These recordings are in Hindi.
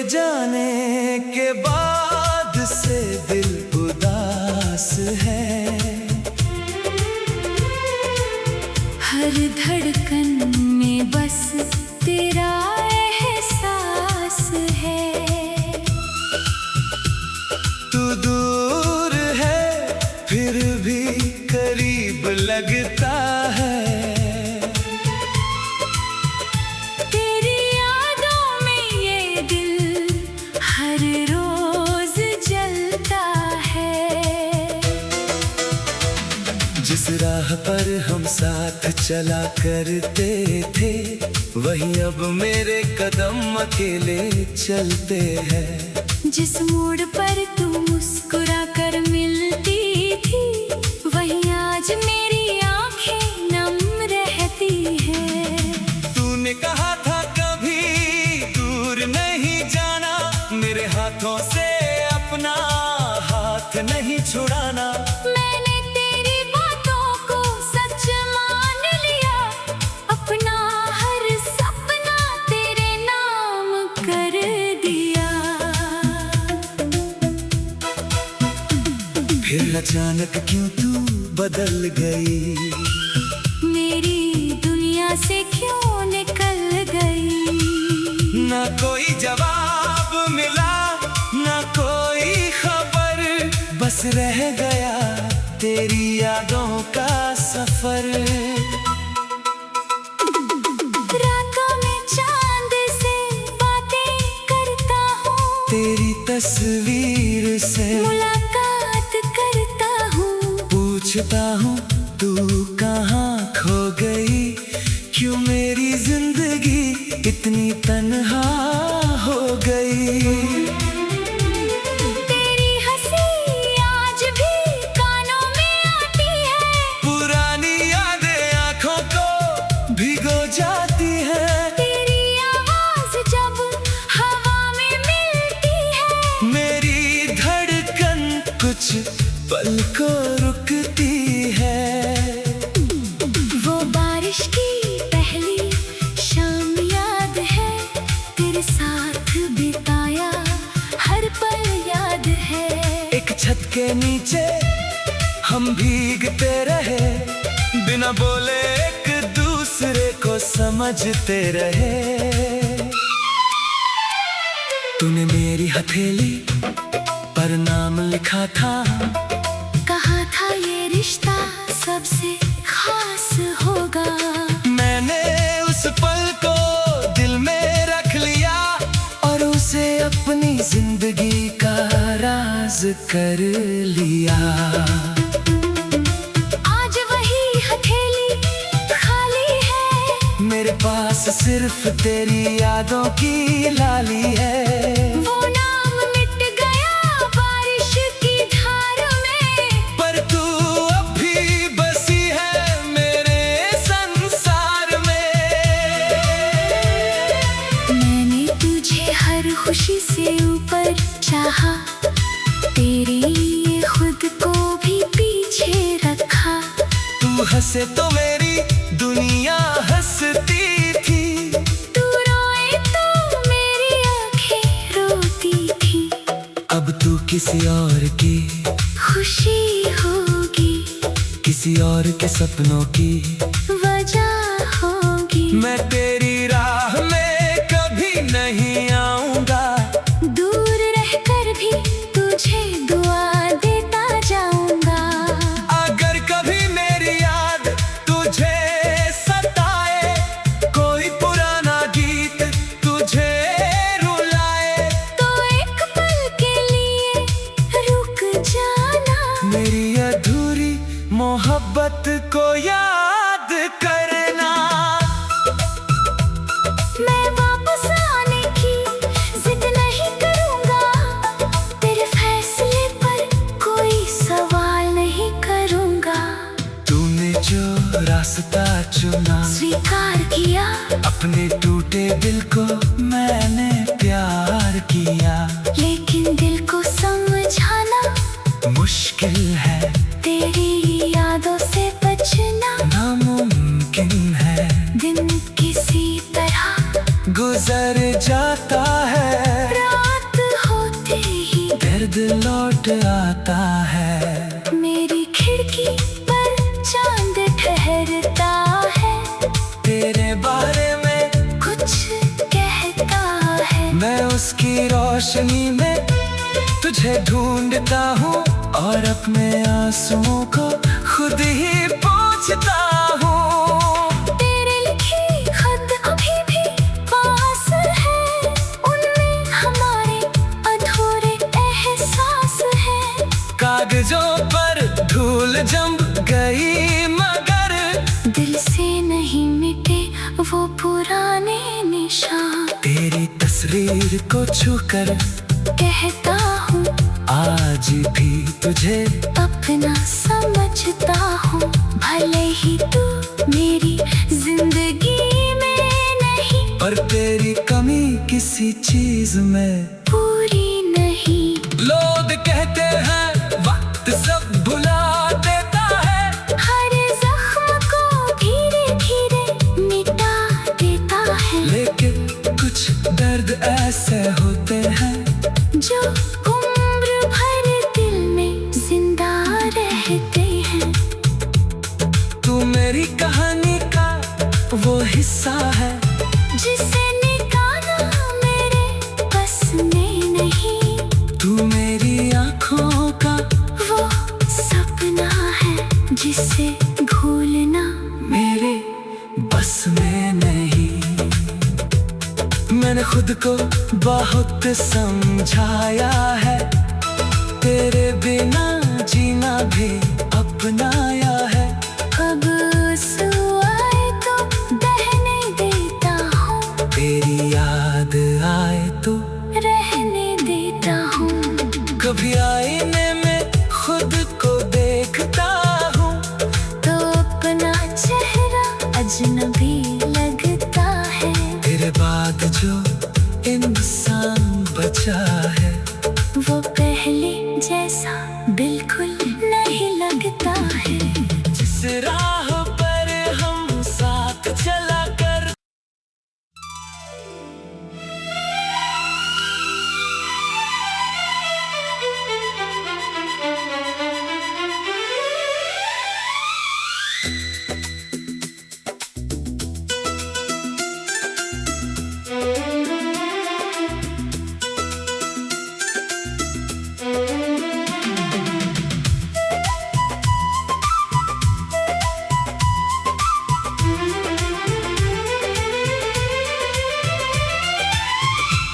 जाने के बाद से दिल उदास है। हर धड़कन में बस तेरा एहसास है। तू दूर है फिर भी करीब लगता है। तेरी यादों में ये दिल हर रोज जलता है। जिस राह पर हम साथ चला करते थे वही अब मेरे कदम अकेले चलते हैं। जिस मोड़ पर तू मुस्कुरा कर मिलती थी वही आज मेरी आंखें नम रहती हैं। तूने कहा था कभी दूर नहीं जाना, मेरे हाथों से अपना हाथ नहीं छुड़ाना। मैंने तेरी बातों को सच मान लिया, अपना हर सपना तेरे नाम कर दिया। फिर अचानक क्यों तू बदल गई, मेरी दुनिया से क्यों निकल गई। ना कोई जवाब मिला ना कोई खबर, बस रह गया तेरी यादों का सफर। रातों में चांद से बातें करता हूँ, तेरी तस्वीर से मुलाकात करता हूँ। पूछता हूँ तू कहाँ खो गई, क्यों मेरी जिंदगी इतनी तन्हा हो गई। तेरी हंसी आज भी कानों में आती है, पुरानी यादें आँखों को भिगो जाती है। तेरी आवाज जब हवा में मिलती है, मेरी धड़कन कुछ पल को रुकती है। वो बारिश की पहली शाम याद है, तेरे साथ बिताया हर पल याद है। एक छत के नीचे हम भीगते रहे, बिना बोले एक दूसरे को समझते रहे। तूने मेरी हथेली पर नाम लिखा था, कहा था ये रिश्ता सबसे खास होगा। मैंने उस पल को दिल में रख लिया और उसे अपनी जिंदगी का राज कर लिया। आज वही हथेली खाली है, मेरे पास सिर्फ तेरी यादों की लाली है। वो नाम मिट गया बारिश की धार में, पर तू अब भी बसी है मेरे संसार में। मैंने तुझे हर खुशी से ऊपर चाहा, तेरे लिए खुद को भी पीछे रखा। तू हंसे तो मेरी दुनिया हंसती थी, तू रोए तो मेरी आंखें रोती थी। अब तू किसी और की खुशी होगी, किसी और के सपनों की वजह होगी। मैं तेरी राह में कभी नहीं आऊंगा, दूर रहकर भी तुझे दुआ देता जाऊंगा। अगर कभी मेरी याद तुझे सताए, कोई पुराना गीत तुझे रुलाए, तो एक पल के लिए रुक जाना, मेरी अधूरी मोहब्बत को याद करना। मैं वापस आने की जिद नहीं करूंगा, तेरे फैसले पर कोई सवाल नहीं करूंगा। तूने जो रास्ता चुना, स्वीकार किया, अपने टूटे दिल को मैंने प्यार किया। लेकिन दिल को समझाना मुश्किल है, तेरी यादों से बचना नामुमकिन है। दिन किसी तरह गुजर जाता है। दर्द लौट आता है। मेरी खिड़की पर चांद ठहरता है, तेरे बारे में कुछ कहता है। मैं उसकी रोशनी में तुझे ढूंढता हूँ और अपने आंसुओं को खुद ही पूछता हूँ। तेरे लिखी खत अभी भी पास है, उनमें हमारे अधूरे एहसास हैं। कागजों पर धूल जम गई मगर दिल से नहीं मिटे वो पुराने निशान। तेरी तस्वीर को छूकर कहता हूँ आज भी तुझे अपना समझता हूँ। भले ही तू मेरी जिंदगी में नहीं, पर तेरी कमी किसी चीज में पूरी नहीं। लोग कहते हैं वक्त सब भुला देता है, हर जख्म को धीरे धीरे मिटा देता है। लेकिन कुछ दर्द ऐसे होते हैं जो उम्र भर दिल में जिंदा रहते हैं। तू मेरी कहानी का वो हिस्सा है जिसे निकालना मेरे बस में नहीं। तू मेरी आँखों का वो सपना है जिसे भूलना मेरे बस में नहीं। मैंने खुद को बहुत समझाया है, तेरे बिना जीना भी अपनाया है। कब आंसू आए तो बहने देता हूँ, तेरी याद आए तो रहने देता हूँ। कभी आईने में खुद को देखता हूँ तो अपना चेहरा अजनबी लगता है। तेरे बाद जो इंसान बचा है वो पहले जैसा बिल्कुल नहीं लगता है। जिस राह पर हम साथ चला कर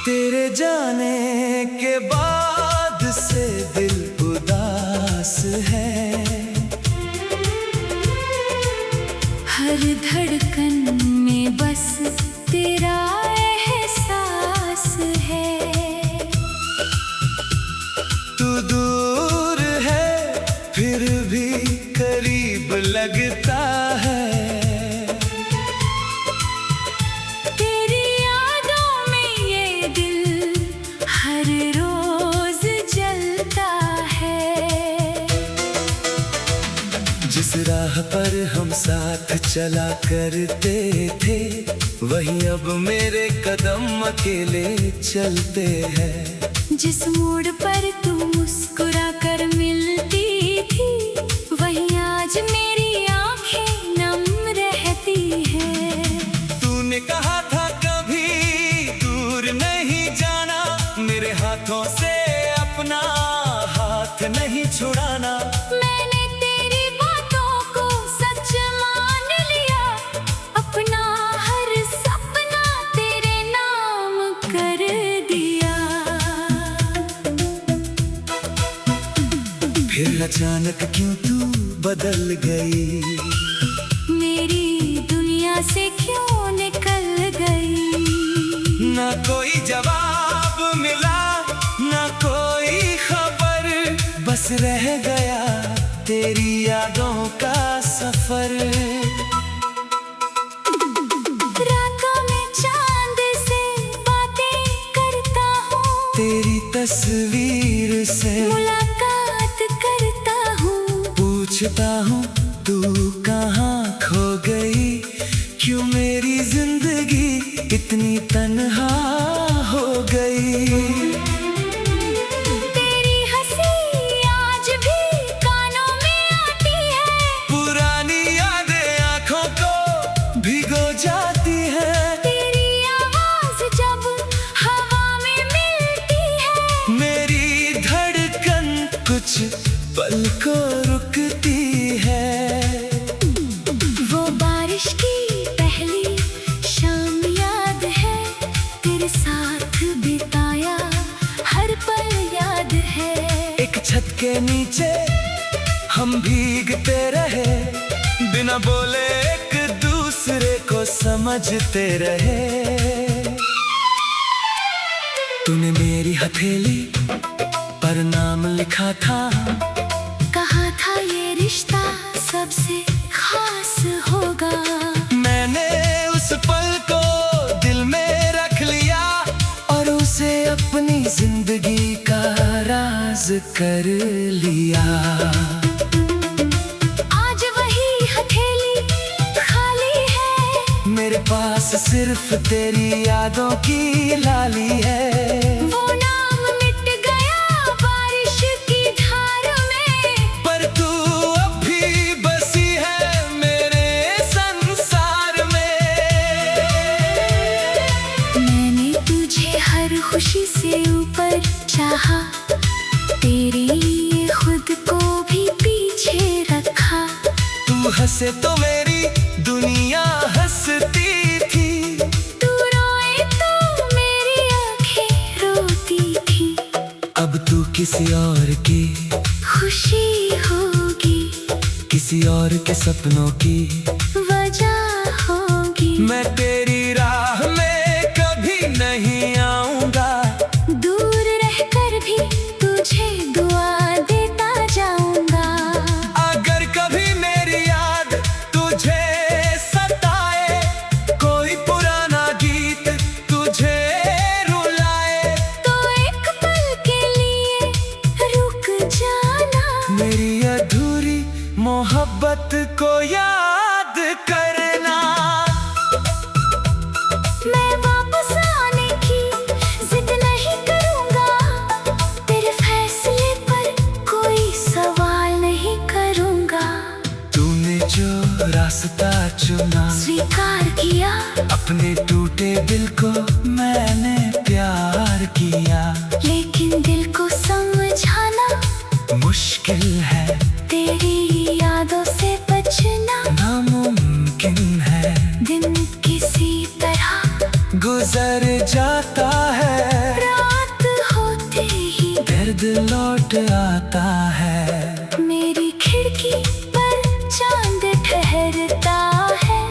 तेरे जाने के बाद से दिल उदास है। हर धड़कन में बस तेरा एहसास है। तू दूर है फिर भी करीब लगता है। तेरी यादों में ये दिल हर रोज जलता है। जिस राह पर हम साथ चला करते थे वहीं अब मेरे कदम अकेले चलते हैं। जिस मोड़ पर तू मुस्कुरा कर मिलती थी वहीं आज मेरी आंखें नम रहती हैं। तूने कहा था कभी दूर नहीं जाना, मेरे हाथों से अपना हाथ नहीं छुड़ाना। मैंने तेरी बातों को सच मान लिया, अपना हर सपना तेरे नाम कर दिया। फिर अचानक क्यों तू बदल गई, मेरी दुनिया से क्यों निकल गई। ना कोई जवाब मिला ना कोई खबर, बस रह गया तेरी यादों का सफर। रातों में चांद से बातें करता हूँ, तेरी तस्वीर से मुलाकात करता हूँ। पूछता हूँ तू कहाँ खो गई, क्यों मेरी जिंदगी इतनी तन्हा हो गई। तेरी के नीचे हम भीगते रहे, बिना बोले एक दूसरे को समझते रहे। तूने मेरी हथेली पर नाम लिखा था, कहा था ये रिश्ता सबसे खास होगा। मैंने उस पल को दिल में रख लिया और उसे अपनी जिंदगी का राज कर लिया। आज वही हथेली खाली है, मेरे पास सिर्फ तेरी यादों की लाली है। वो नाम मिट गया बारिश की धार में, पर तू अब भी बसी है मेरे संसार में। मैंने तुझे हर खुशी से ऊपर चाहा, तेरे लिए खुद को भी पीछे रखा। तू हंसे तो मेरी दुनिया हंसती थी, तू रोए तो मेरी आंखें रोती थी। अब तू किसी और की खुशी होगी, किसी और के सपनों की वजह होगी। मैं तेरी राह में कभी नहीं आऊंगा, दूर रहकर भी तुझे दुआ देता जाऊंगा। अगर कभी मेरी याद तुझे सताए, कोई पुराना गीत तुझे रुलाए, तो एक पल के लिए रुक जाना, मेरी अधूरी मोहब्बत को याद करना। मैं वापस आने की जिद नहीं करूंगा, तेरे फैसले पर कोई सवाल नहीं करूंगा। तूने जो रास्ता चुना, स्वीकार किया, अपने टूटे दिल को मैंने प्यार किया। लेकिन दिल को समझाना मुश्किल है, तेरी यादों से बचना नामुमकिन है। दिन किसी तरह गुजर जाता है, रात होते ही दर्द लौट आता है। मेरी खिड़की पर चांद ठहरता है,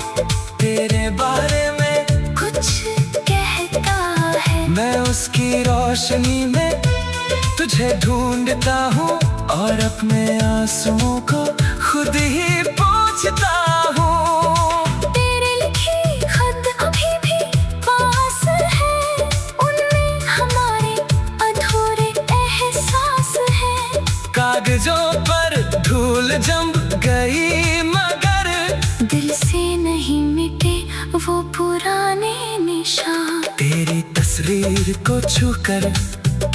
तेरे बारे में कुछ कहता है। मैं उसकी रोशनी में तुझे ढूंढता हूँ और अपने आंसुओं को खुद ही पोंछता हूँ। तेरे लिखे खत अभी भी पास है, उनमें हमारे अधूरे एहसास हैं। कागजों पर धूल जम गई मगर दिल से नहीं मिटे वो पुराने निशान। तेरी तस्वीर को छूकर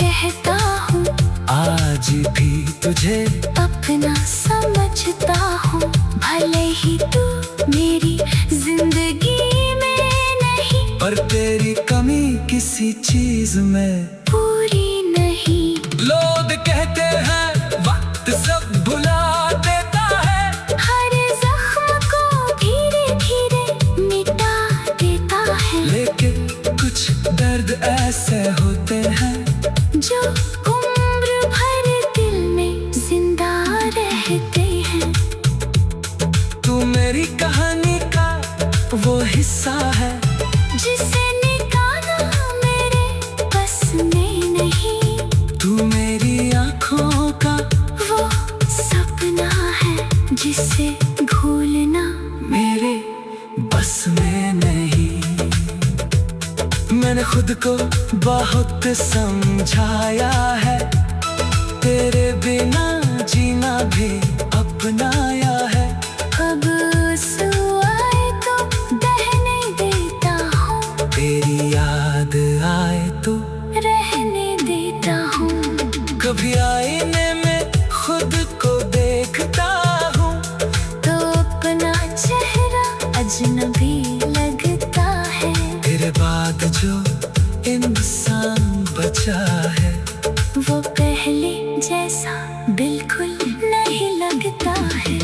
कहता हूँ आज भी तुझे अपना समझता हूँ, भले ही तू मेरी जिंदगी में नहीं, पर तेरी कमी किसी चीज में पूरी नहीं। लोग कहते हैं वक्त सब भुला देता है, हर जख्म को धीरे धीरे मिटा देता है। लेकिन कुछ दर्द ऐसे होते हैं जो उम्र भर दिल में जिंदा रहते हैं। तू मेरी कहानी का वो हिस्सा है, जिसे निकालना मेरे बस में नहीं। तू मेरी आँखों का वो सपना है जिसे भूलना मेरे बस में नहीं। मैंने खुद को बहुत समझाया है, तेरे बिना जीना भी अपनाया है। अब आए तो बहने देता हूँ, तेरी याद आए तो रहने देता हूँ। कभी आईने में खुद को देखता हूँ, तो अपना चेहरा अजनबी लगता है। तेरे बाद जो इंसान बचा है, वो पहले जैसा बिल्कुल नहीं लगता है।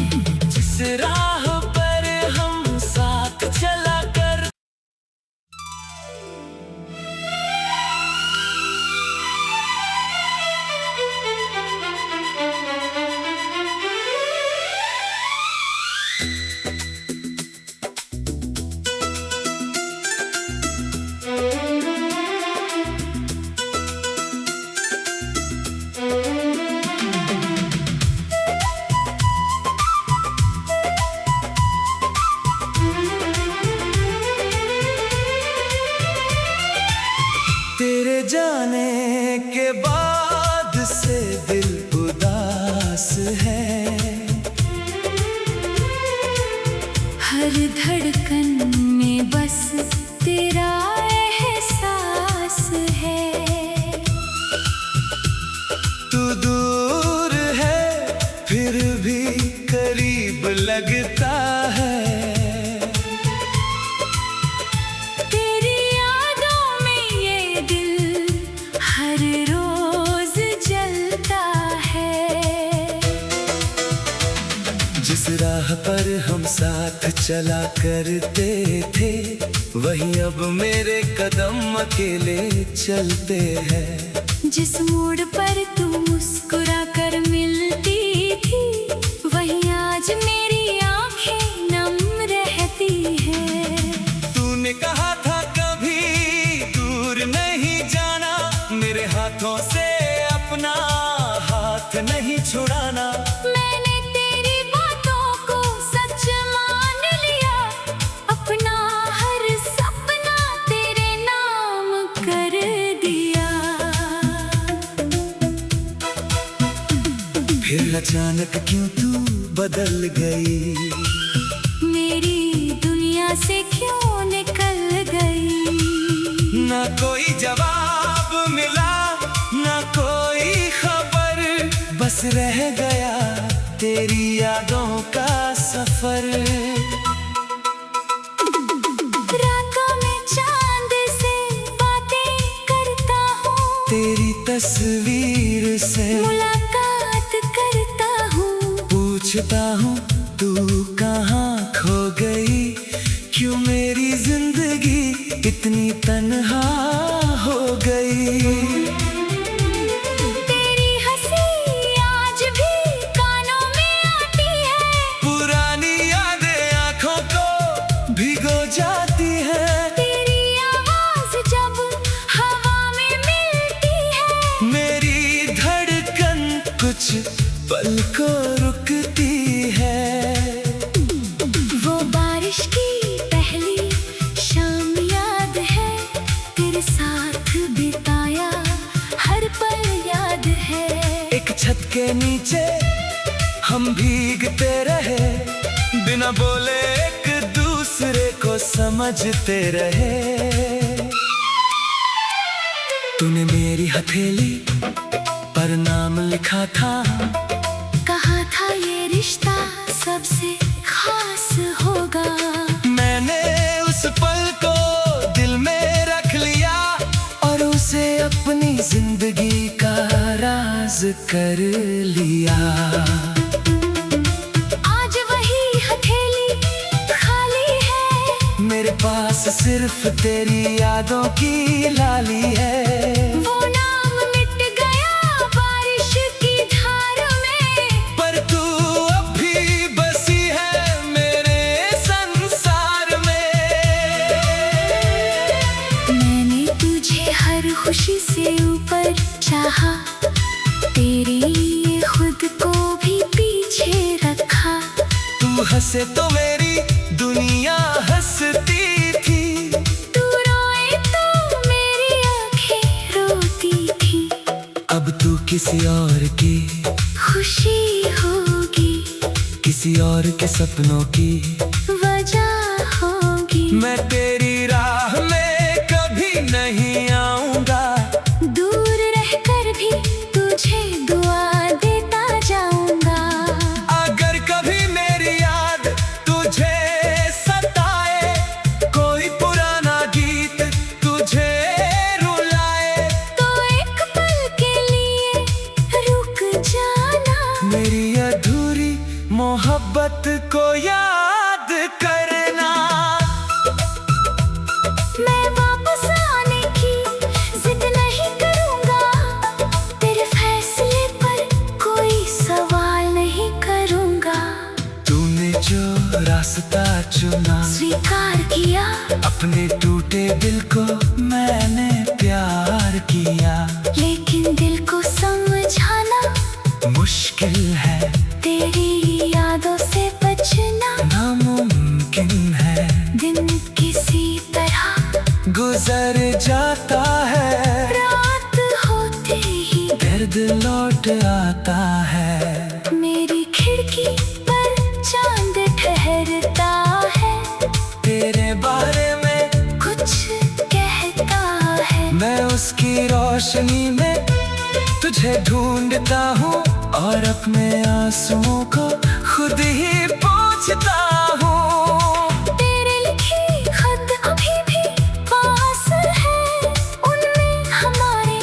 तेरे जाने के बाद से दिल उदास है। हर धड़कन में बस तेरा एहसास है। तू दूर है फिर भी करीब लगता है। तेरी यादों में ये दिल हर रोज जलता है। जिस राह पर हम साथ चला करते थे, वहीं अब मेरे कदम अकेले चलते हैं। जिस मोड़ पर तू मुस्कुरा कर मिलती थी, वहीं आज मेरी आंखें नम रहती हैं। तूने कहा था कभी दूर नहीं जाना, मेरे हाथों से अपना हाथ नहीं छुड़ाना। मैंने तेरी बातों को सच मान लिया, अपना हर सपना तेरे नाम कर दिया। फिर अचानक क्यों तू बदल गई, मेरी दुनिया से क्यों निकल गई। ना कोई जवाब मिला ना कोई खबर, बस रह गया तेरी यादों का सफर। रातों में चांद से बातें करता हूँ, तेरी तस्वीर से मुलाकात करता हूँ। पूछता हूँ तू कहाँ खो गई, क्यों मेरी जिंदगी इतनी तन्हा हो गई। तेरी हंसी आज भी कानों में आती है, पुरानी यादें आंखों को भिगो जाती है। तेरी आवाज जब हवा में मिलती है, मेरी धड़कन कुछ पल को रुकती है। वो बारिश की पहली शाम याद है, तेरे साथ बिताया हर पल याद है। एक छत के नीचे हम भीगते रहे, बिना बोले एक दूसरे को समझते रहे। तूने मेरी हथेली पर नाम लिखा था, कहा था ये रिश्ता सबसे खास होगा। मैंने उस पल को दिल में रख लिया और उसे अपनी जिंदगी का राज कर लिया। आज वही हथेली खाली है, मेरे पास सिर्फ तेरी यादों की लाली है। वो नाम मिट गया बारिश की धार में, पर तू अब भी बसी है मेरे संसार में। मैंने तुझे हर खुशी से ऊपर चाहा, तेरी ये खुद को भी पीछे रखा। तू हंसे तो मेरी दुनिया हंसती थी, तू रोए तो मेरी आंखें रोती थी। अब तू किसी और की खुशी होगी, किसी और के सपनों की वजह होगी। मैं तेरी राह में कभी नहीं आऊंगा, दूर रहकर भी तुझे दुआ देता जाऊंगा। अगर कभी मेरी याद तुझे सताए, कोई पुराना गीत तुझे रुलाए, तो एक पल के लिए रुक जाना, मेरी अधूरी मोहब्बत को याद करना। मैं वापस आने की जिद नहीं करूंगा, तेरे फैसले पर कोई सवाल नहीं करूंगा। तूने जो रास्ता चुना, स्वीकार किया अपने टूटे दिल को मैंने प्यार किया। लेकिन दिल को समझाना मुश्किल है, तेरी यादों से बचना नामुमकिन है। दिन किसी तरह गुजर जाता है, रात होते ही दर्द लौट आता है। मेरी खिड़की पर चांद ठहरता है, तेरे बारे में कुछ कहता है। मैं उसकी रोशनी में तुझे ढूंढता हूँ, और अपने आंसुओं को खुद ही पूछता हूँ। तेरे लिखे खत अभी भी पास है, उनमें हमारे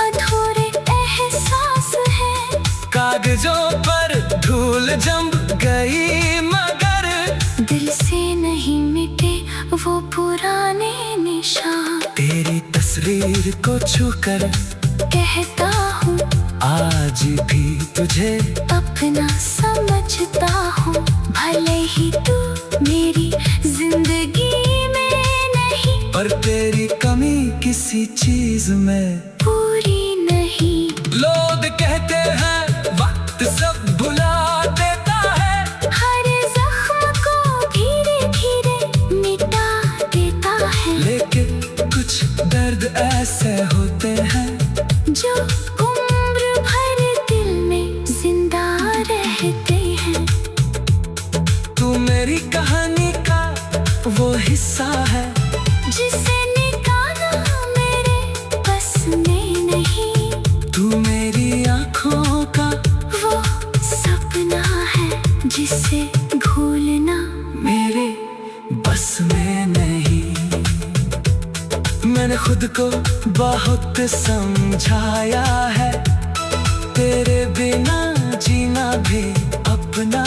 अधूरे एहसास हैं। कागजों पर धूल जम गई, मगर दिल से नहीं मिटे वो पुराने निशान। तेरी तस्वीर को छूकर कहता हूँ आज भी तुझे अपना समझता हूँ, भले ही तू मेरी जिंदगी में नहीं, पर तेरी कमी किसी चीज में पूरी नहीं। लोग कहते हैं वक्त सब भुला देता है, हर जख्म को धीरे धीरे मिटा देता है, लेकिन कुछ दर्द ऐसे होते हैं जो उम्र भर दिल में जिंदा रहते हैं। तू मेरी कहानी का वो हिस्सा है, जिसे निकालना मेरे बस में नहीं। तू मेरी आँखों का वो सपना है जिसे भूलना मेरे बस में नहीं। मैंने खुद को बहुत समझाया है, तेरे बिना जीना भी अपना